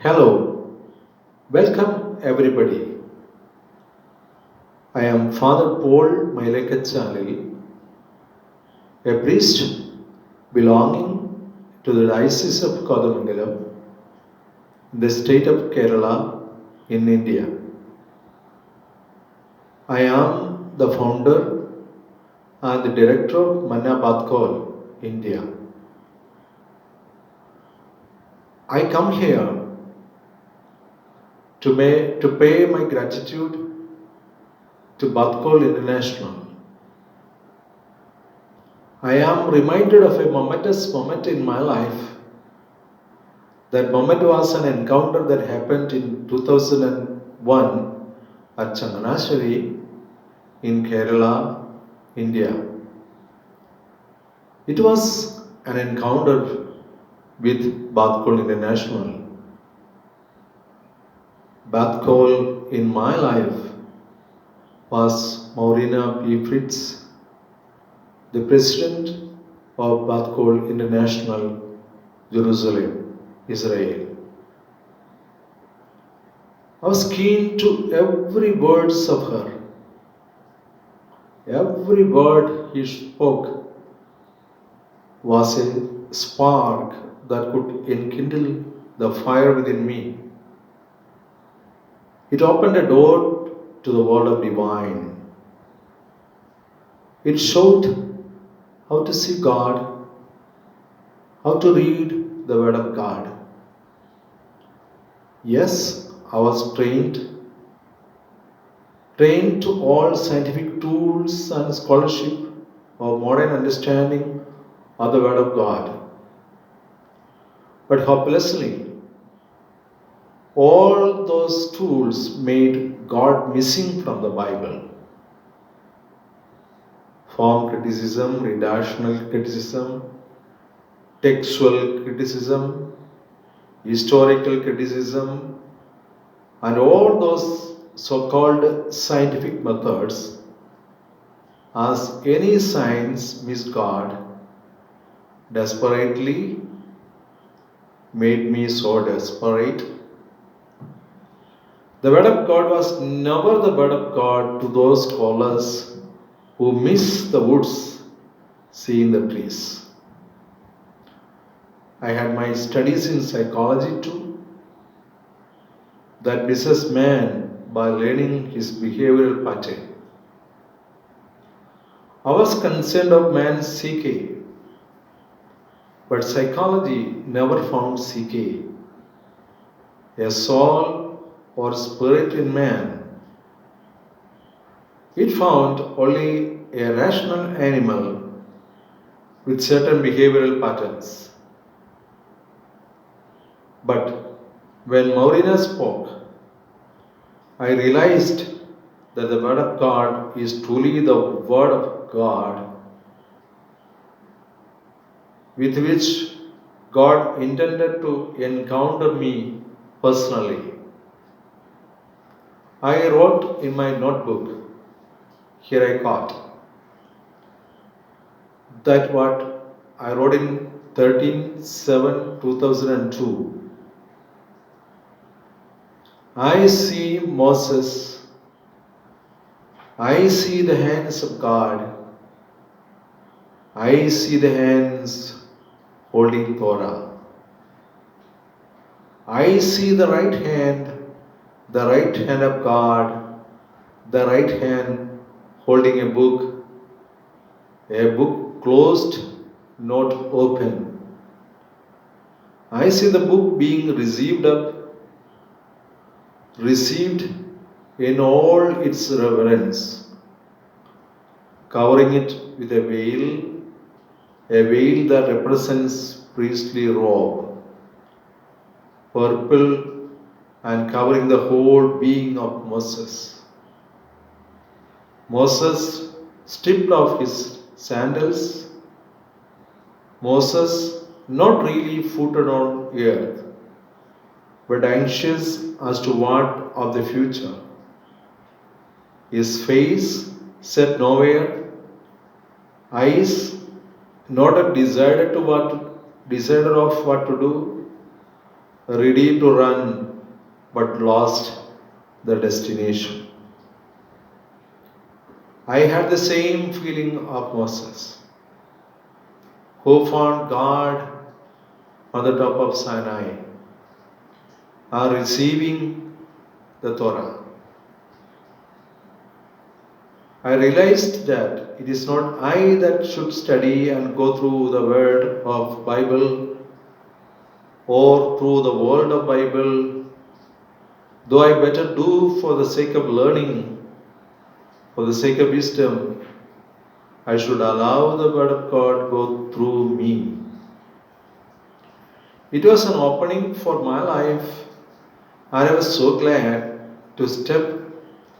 Hello, welcome everybody. I am Father Paul Mailackachalil, a priest belonging to the Diocese of Kodamangalam, in the state of Kerala in India. I am the founder and the director of Manna Batkol, India. I come here to pay my gratitude to Batkol International. I am reminded of a momentous moment in my life. That moment was an encounter that happened in 2001 at Changanashwari in Kerala, India. It was an encounter with Batkol International. Batkol in my life was Maurina P. Fritz, the president of Batkol International, Jerusalem, Israel. I was keen to every words of her. Every word he spoke was a spark that could enkindle the fire within me. It opened a door to the world of divine. It showed how to see God, how to read the Word of God. Yes, I was trained to all scientific tools and scholarship of modern understanding of the Word of God. But hopelessly, all those tools made God missing from the Bible. Form criticism, redactional criticism, textual criticism, historical criticism, and all those so-called scientific methods, as any science missed God, desperately made me so desperate. The Word of God was never the Word of God to those scholars who miss the woods, seeing the trees. I had my studies in psychology too, that misses man by learning his behavioral pattern. I was concerned of man's psyche, but psychology never found psyche, a soul or spirit in man. It found only a rational animal with certain behavioral patterns. But when Maurina spoke, I realized that the Word of God is truly the Word of God with which God intended to encounter me personally. I wrote in my notebook, here I caught, that what I wrote in 13/7/2002. I see Moses, I see the hands of God, I see the hands holding Torah. I see the right hand of God, the right hand holding a book closed, not open. I see the book being received in all its reverence, covering it with a veil that represents priestly robe, purple, and covering the whole being of Moses. Moses stripped off his sandals. Moses not really footed on earth, but anxious as to what of the future. His face set nowhere, eyes not a desire of what to do, ready to run but lost the destination. I had the same feeling of Moses, who found God on the top of Sinai, are receiving the Torah. I realized that it is not I that should study and go through the word of Bible or through the world of Bible, though I better do for the sake of learning, for the sake of wisdom, I should allow the word of God go through me. It was an opening for my life, and I was so glad to step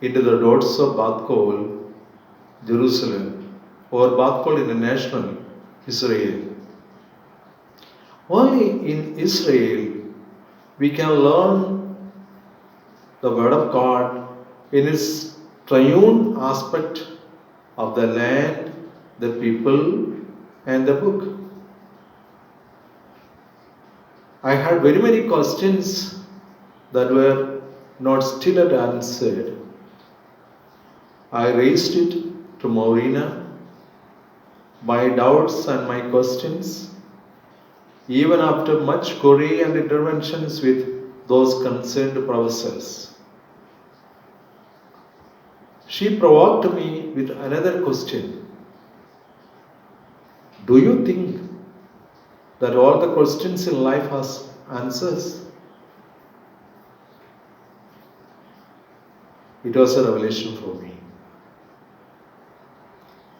into the doors of Bathkol, Jerusalem, or Bathkol International, Israel. Only in Israel we can learn the Word of God in its triune aspect of the land, the people, and the book. I had very many questions that were not still yet answered. I raised it to Maurina, my doubts and my questions, even after much query and interventions with those concerned professors. She provoked me with another question. Do you think that all the questions in life has answers? It was a revelation for me.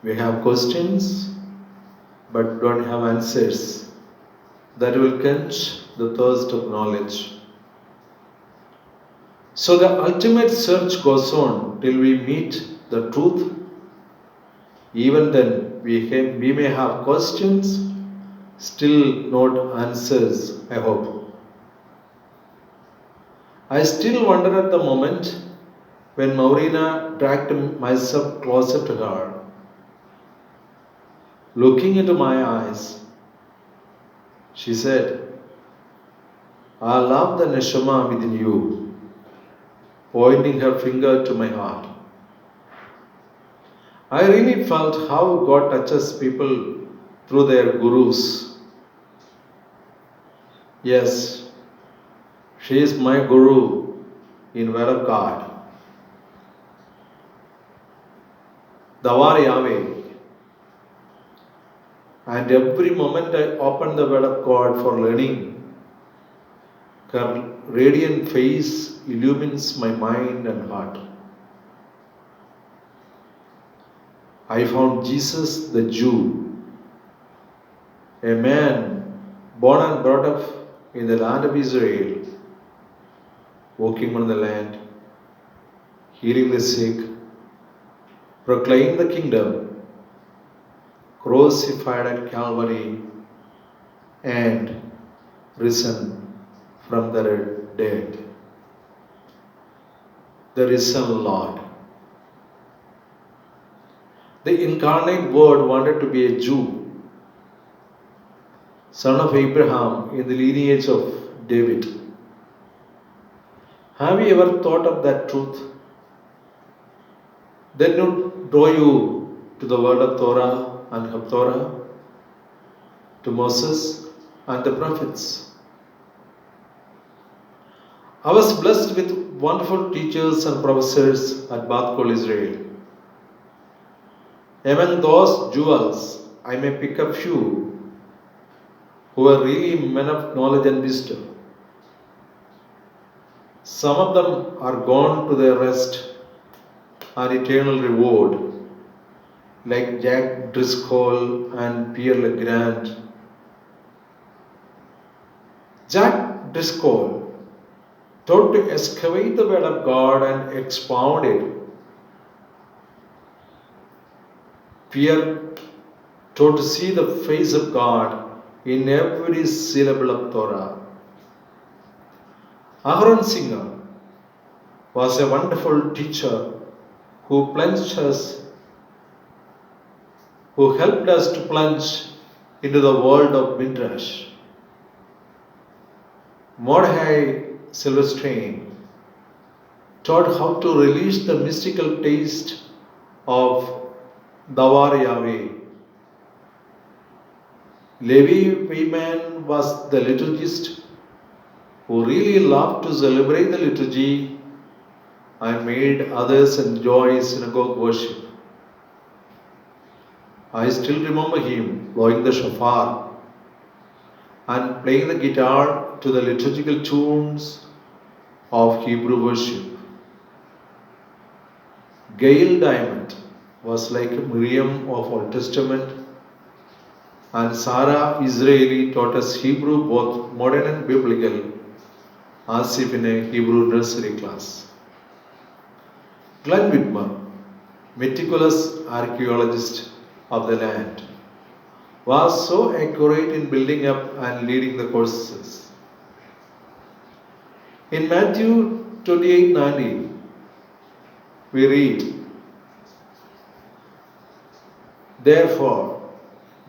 We have questions but don't have answers that will quench the thirst of knowledge. So the ultimate search goes on till we meet the truth. Even then, we may have questions, still not answers, I hope. I still wonder at the moment when Maurina dragged myself closer to her. Looking into my eyes, she said, I love the neshama within you, pointing her finger to my heart. I really felt how God touches people through their gurus. Yes, she is my guru in Word of God. Davar Yahweh. And every moment I open the Word of God for learning, her radiant face illumines my mind and heart. I found Jesus the Jew, a man born and brought up in the land of Israel, walking on the land, healing the sick, proclaiming the kingdom, crucified at Calvary, and risen from the dead. The risen Lord. The incarnate Word wanted to be a Jew, son of Abraham in the lineage of David. Have you ever thought of that truth? That would draw you to the word of Torah and Haftorah, to Moses and the prophets. I was blessed with wonderful teachers and professors at Bathkol, Israel. Among those jewels, I may pick a few who are really men of knowledge and wisdom. Some of them are gone to their rest and eternal reward, like Jack Driscoll and Pierre Legrand. Jack Driscoll taught to excavate the Word of God and expound it. Pierre taught to see the face of God in every syllable of Torah. Aaron Singer was a wonderful teacher who helped us to plunge into the world of Midrash. Mordecai Silverstein taught how to release the mystical taste of Davar Yahweh. Levi Wayman was the liturgist who really loved to celebrate the liturgy and made others enjoy synagogue worship. I still remember him blowing the shofar and playing the guitar to the liturgical tunes of Hebrew worship. Gail Diamond was like Miriam of Old Testament, and Sarah Israeli taught us Hebrew both modern and biblical, as if in a Hebrew nursery class. Glenn Whitmer, meticulous archaeologist of the land, was so accurate in building up and leading the courses. In Matthew 28:19, we read, "Therefore,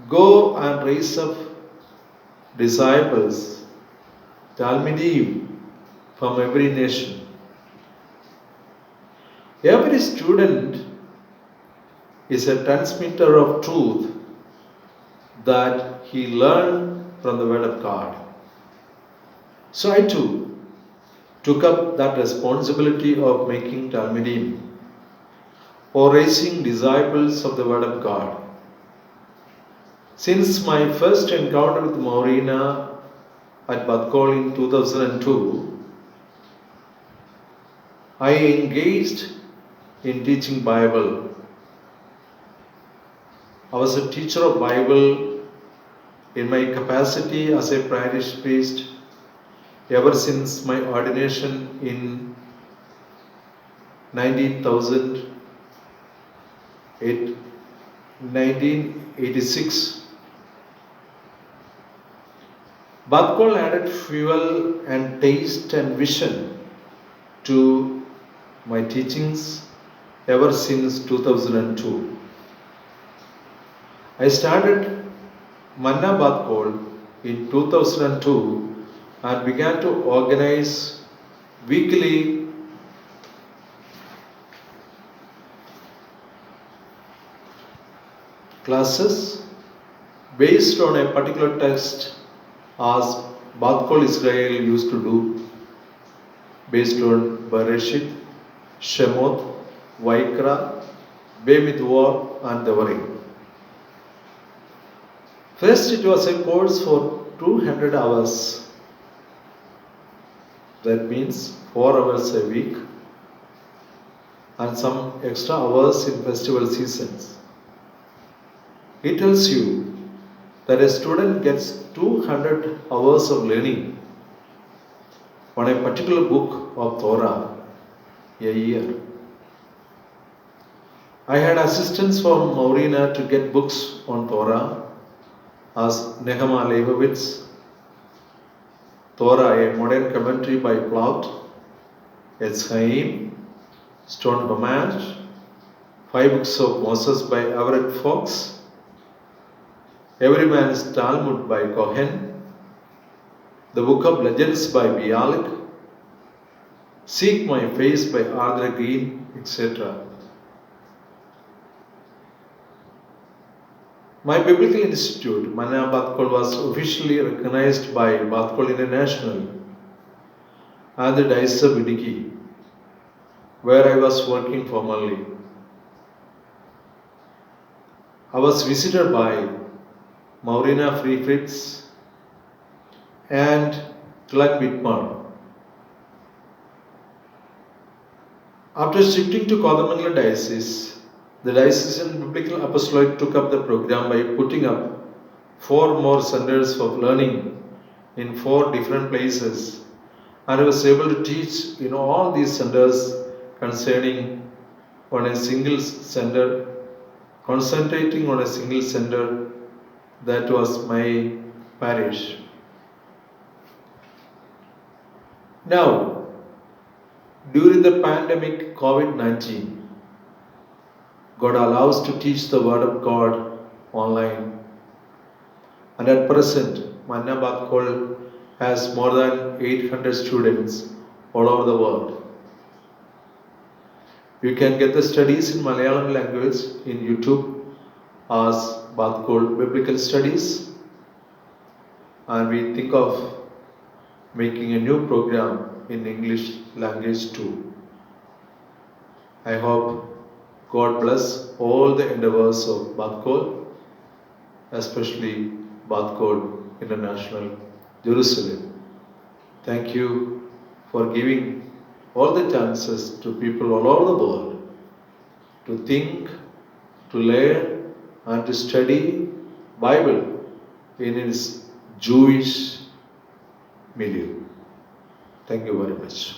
go and raise up disciples, Talmidim, from every nation." Every student is a transmitter of truth that he learned from the Word of God. So I too took up that responsibility of making Talmidim, or raising disciples of the Word of God. Since my first encounter with Maureen at Badkol in 2002, I engaged in teaching Bible. I was a teacher of Bible in my capacity as a parish priest ever since my ordination in 1986. Badkol added fuel and taste and vision to my teachings ever since 2002. I started Manna Badkol in 2002 and began to organize weekly classes based on a particular text, as Badkol Israel used to do, based on Bereshit, Shemot, Vaikra, Bemidbar and Devarim. First, it was a course for 200 hours. That means 4 hours a week and some extra hours in festival seasons. It tells you that a student gets 200 hours of learning on a particular book of Torah a year. I had assistance from Maureen to get books on Torah, as Nehemiah Leibowitz, Torah, a modern commentary by Plaut, Etz Chaim, Stone Homage, 5 books of Moses by Everett Fox, Every Man's Talmud by Cohen, the Book of Legends by Bialik, Seek My Face by Arthur Green, etc. My Biblical Institute, Manna Badkol, was officially recognized by Badkol International and the Diocese of Idiki, where I was working formerly. I was visited by Maureen Friedrichs and Clark Whitmer. After shifting to Kodamangala Diocese, the Diocesan Biblical Apostolate took up the program by putting up 4 more centers of learning in 4 different places, and I was able to teach in all these centers concentrating on a single center, that was my parish. Now, during the pandemic COVID-19, God allows to teach the Word of God online. And at present, Manna Badkol has more than 800 students all over the world. You can get the studies in Malayalam language in YouTube as Bathkol Biblical Studies, and we think of making a new program in English language too. I hope God bless all the endeavors of Bathkol, especially Bathkol International, Jerusalem. Thank you for giving all the chances to people all over the world to think, to learn, and to study Bible in its Jewish milieu. Thank you very much.